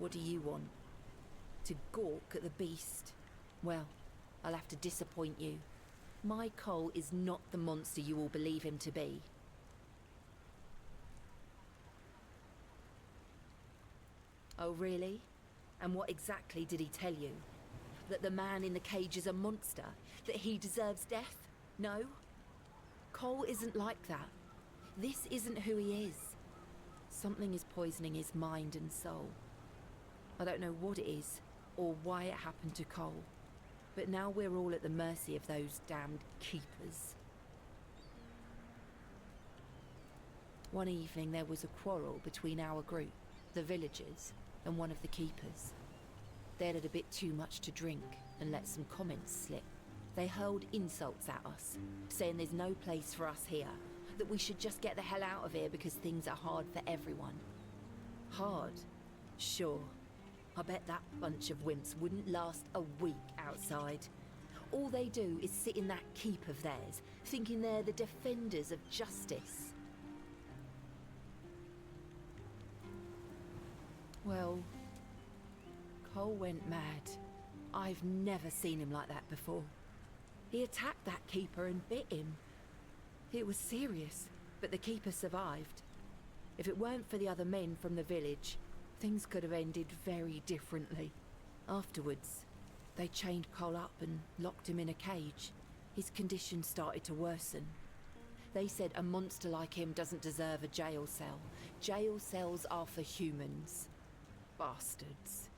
What do you want? To gawk at the beast? Well, I'll have to disappoint you. My Cole is not the monster you all believe him to be. Oh, really? And what exactly did he tell you? That the man in the cage is a monster? That he deserves death? No? Cole isn't like that. This isn't who he is. Something is poisoning his mind and soul. I don't know what it is, or why it happened to Cole. But now we're all at the mercy of those damned keepers. One evening there was a quarrel between our group, the villagers, and one of the keepers. They'd had a bit too much to drink and let some comments slip. They hurled insults at us, saying there's no place for us here, that we should just get the hell out of here because things are hard for everyone. Hard? Sure. I bet that bunch of wimps wouldn't last a week outside. All they do is sit in that keep of theirs, thinking they're the defenders of justice. Well, Cole went mad. I've never seen him like that before. He attacked that keeper and bit him. It was serious, but the keeper survived. If it weren't for the other men from the village, things could have ended very differently. Afterwards, they chained Cole up and locked him in a cage. His condition started to worsen. They said a monster like him doesn't deserve a jail cell. Jail cells are for humans. Bastards.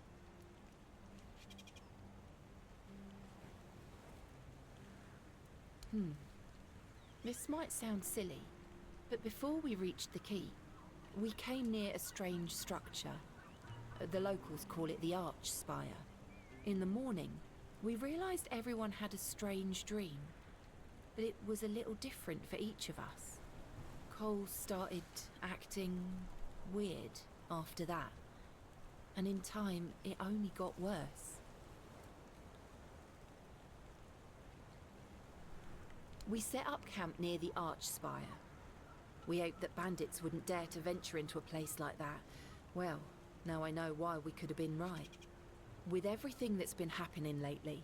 This might sound silly, but before we reached the keep, we came near a strange structure. The locals call it the Arch Spire. In the morning, we realised everyone had a strange dream, but it was a little different for each of us. Cole started acting weird after that, and in time, it only got worse. We set up camp near the Arch Spire. We hoped that bandits wouldn't dare to venture into a place like that. Well, now I know why we could have been right. With everything that's been happening lately,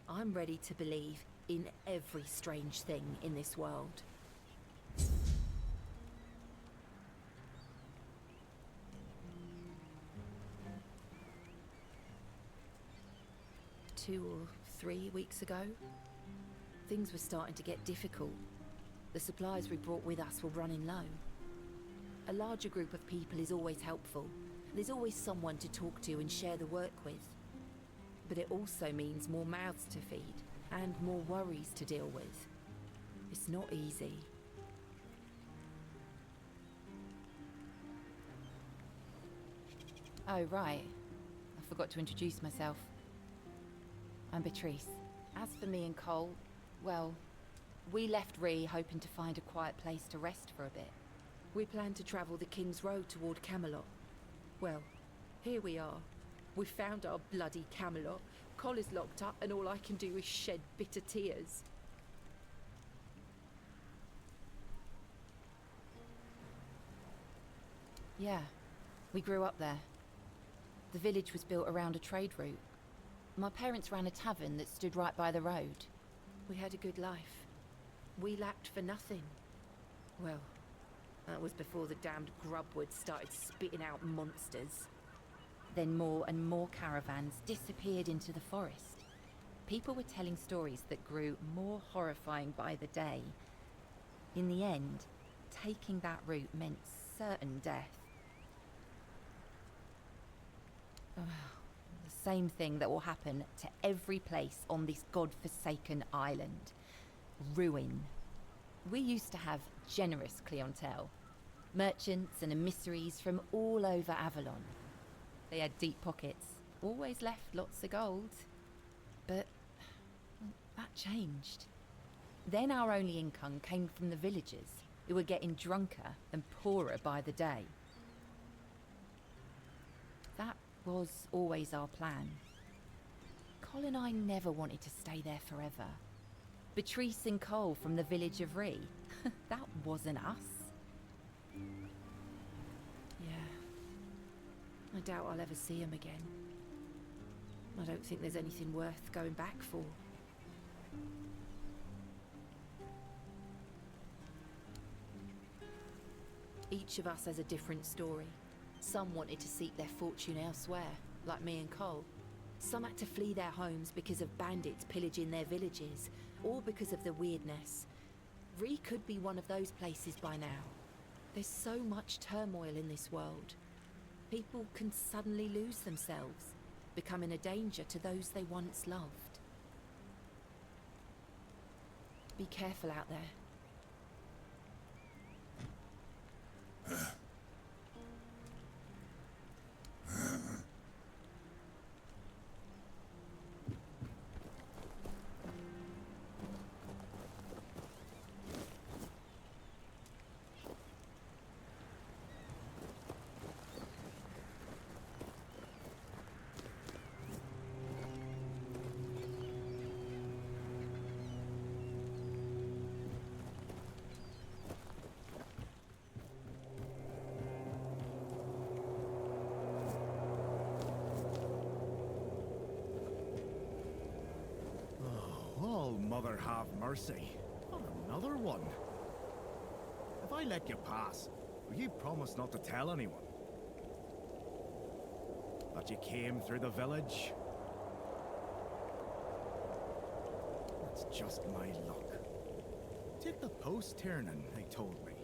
I'm ready to believe in every strange thing in this world. Two or 3 weeks ago, things were starting to get difficult. The supplies we brought with us were running low. A larger group of people is always helpful. There's always someone to talk to and share the work with. But it also means more mouths to feed and more worries to deal with. It's not easy. Oh, right. I forgot to introduce myself. I'm Beatrice. As for me and Cole, well, we left Ree hoping to find a quiet place to rest for a bit. We planned to travel the King's Road toward Camelot. Well, here we are. We found our bloody Camelot. Cole is locked up and all I can do is shed bitter tears. Yeah, we grew up there. The village was built around a trade route. My parents ran a tavern that stood right by the road. We had a good life. We lacked for nothing. Well, that was before the damned grubwood started spitting out monsters. Then more and more caravans disappeared into the forest. People were telling stories that grew more horrifying by the day. In the end, taking that route meant certain death. The same thing that will happen to every place on this god-forsaken island. Ruin. We used to have generous clientele. Merchants and emissaries from all over Avalon. They had deep pockets, always left lots of gold. But that changed. Then our only income came from the villagers, who were getting drunker and poorer by the day. That was always our plan. Cole and I never wanted to stay there forever. Beatrice and Cole from the village of Ree, that wasn't us. Yeah. I doubt I'll ever see him again. I don't think there's anything worth going back for. Each of us has a different story. Some wanted to seek their fortune elsewhere, like me and Cole. Some had to flee their homes because of bandits pillaging their villages, or because of the weirdness. Ree could be one of those places by now. There's so much turmoil in this world. People can suddenly lose themselves, becoming a danger to those they once loved. Be careful out there. Oh, Mother have mercy. Not another one. If I let you pass, will you promise not to tell anyone? That you came through the village? That's just my luck. Take the post turning, they told me.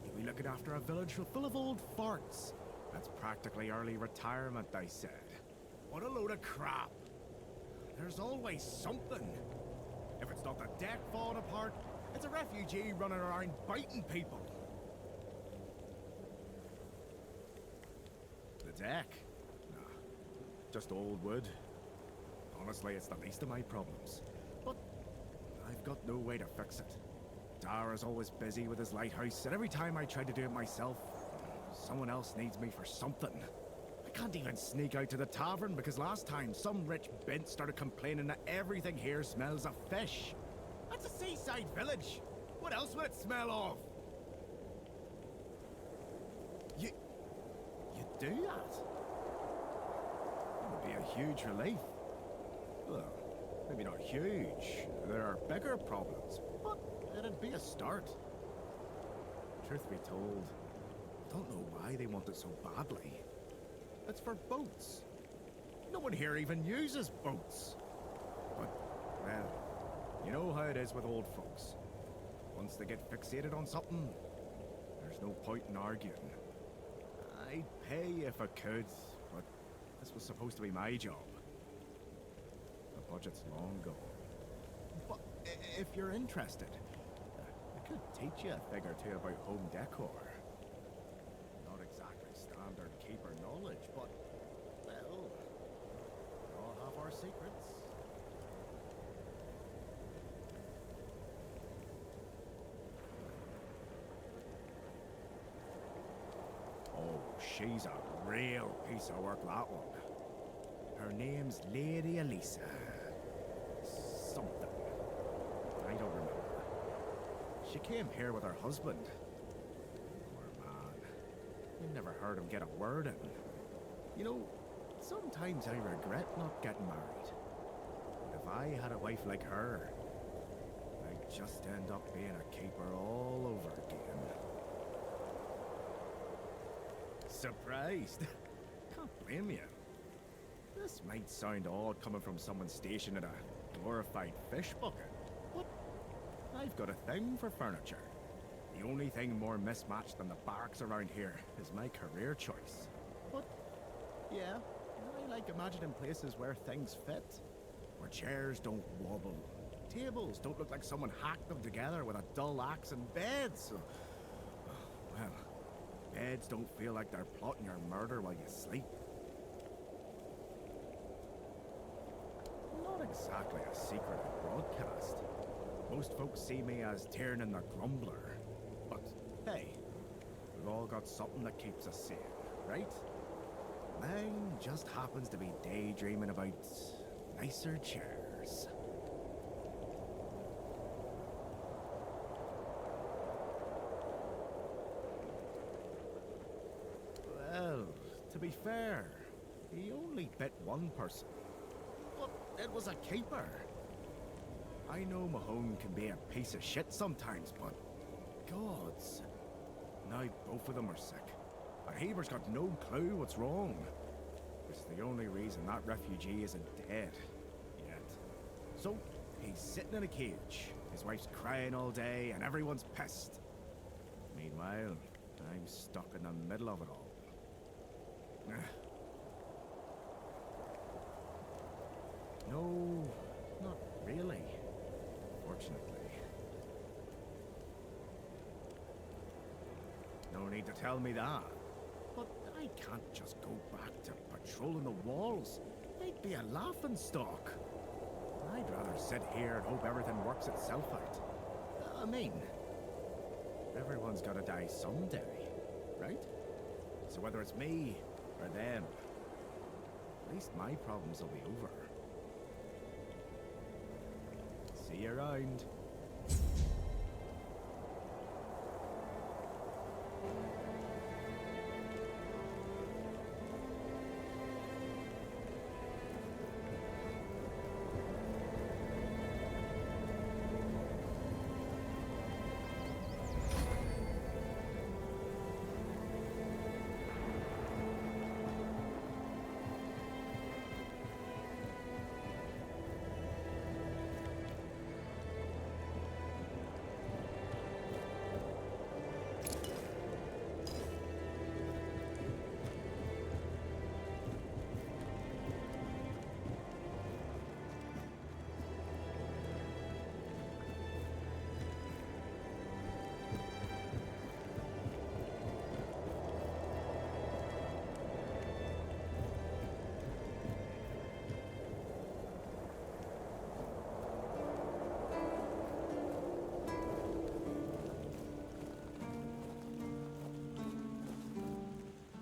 You'll be looking after a village full of old farts. That's practically early retirement, they said. What a load of crap. There's always something. If it's not the deck falling apart, it's a refugee running around biting people. The deck? Nah, just old wood. Honestly, it's the least of my problems. But I've got no way to fix it. Dara's always busy with his lighthouse, and every time I try to do it myself, someone else needs me for something. I can't even sneak out to the tavern because last time some rich bint started complaining that everything here smells of fish. That's a seaside village. What else would it smell of? You do that? That would be a huge relief. Well, maybe not huge. There are bigger problems, but it'd be a start. Truth be told, I don't know why they want it so badly. It's for boats. No one here even uses boats. But, well, you know how it is with old folks. Once they get fixated on something, there's no point in arguing. I'd pay if I could, but this was supposed to be my job. The budget's long gone. But if you're interested, I could teach you a thing or two about home decor. Not exactly standard keeper knowledge, but, well, we all have our secrets. Oh, she's a real piece of work, that one. Her name's Lady Elisa. Something. I don't remember. She came here with her husband. Poor man. I never heard him get a word in. You know, sometimes I regret not getting married. If I had a wife like her, I'd just end up being a keeper all over again. Surprised? Can't blame you. This might sound odd coming from someone stationed in a glorified fish bucket, but I've got a thing for furniture. The only thing more mismatched than the barracks around here is my career choice. But, yeah, I like imagining places where things fit. Where chairs don't wobble. Tables don't look like someone hacked them together with a dull axe, and beds. Well, beds don't feel like they're plotting your murder while you sleep. Not exactly a secret broadcast. Most folks see me as Tiernan the Grumbler. But, hey, we've all got something that keeps us sane, right? Mine just happens to be daydreaming about nicer chairs. Well, to be fair, he only bit one person. But it was a keeper. I know Mahone can be a piece of shit sometimes, but gods. Now both of them are sick. And Haber's got no clue what's wrong. It's the only reason that refugee isn't dead yet. So, he's sitting in a cage. His wife's crying all day, and everyone's pissed. Meanwhile, I'm stuck in the middle of it all. No, not really. Fortunately. No need to tell me that. But I can't just go back to patrolling the walls. They'd be a laughing stock. I'd rather sit here and hope everything works itself out. I mean, everyone's gotta die someday, right? So whether it's me or them, at least my problems will be over. See you around.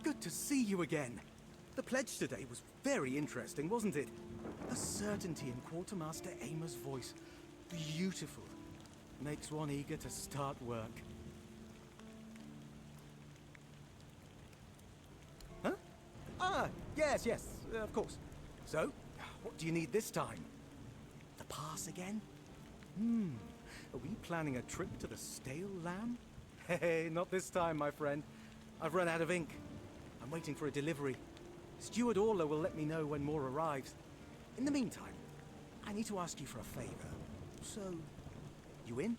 Good to see you again. The pledge today was very interesting, wasn't it? The certainty in Quartermaster Aymer's voice. Beautiful. Makes one eager to start work. Huh? Ah, yes, of course. So, what do you need this time? The pass again? Are we planning a trip to the Stale Lamb? Hey, not this time, my friend. I've run out of ink. I'm waiting for a delivery. Steward Orla will let me know when more arrives. In the meantime, I need to ask you for a favor. So, you in?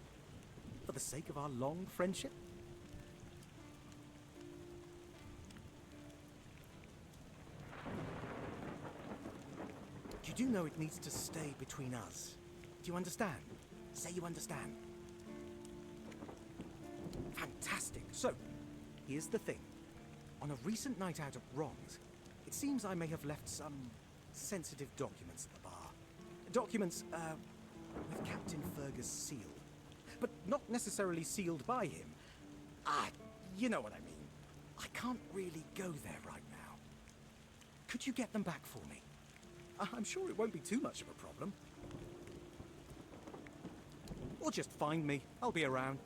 For the sake of our long friendship? You do know it needs to stay between us. Do you understand? Say you understand. Fantastic. So, here's the thing. On a recent night out at Ron's, it seems I may have left some sensitive documents at the bar. Documents, with Captain Fergus' seal. But not necessarily sealed by him. You know what I mean. I can't really go there right now. Could you get them back for me? I'm sure it won't be too much of a problem. Or just find me. I'll be around.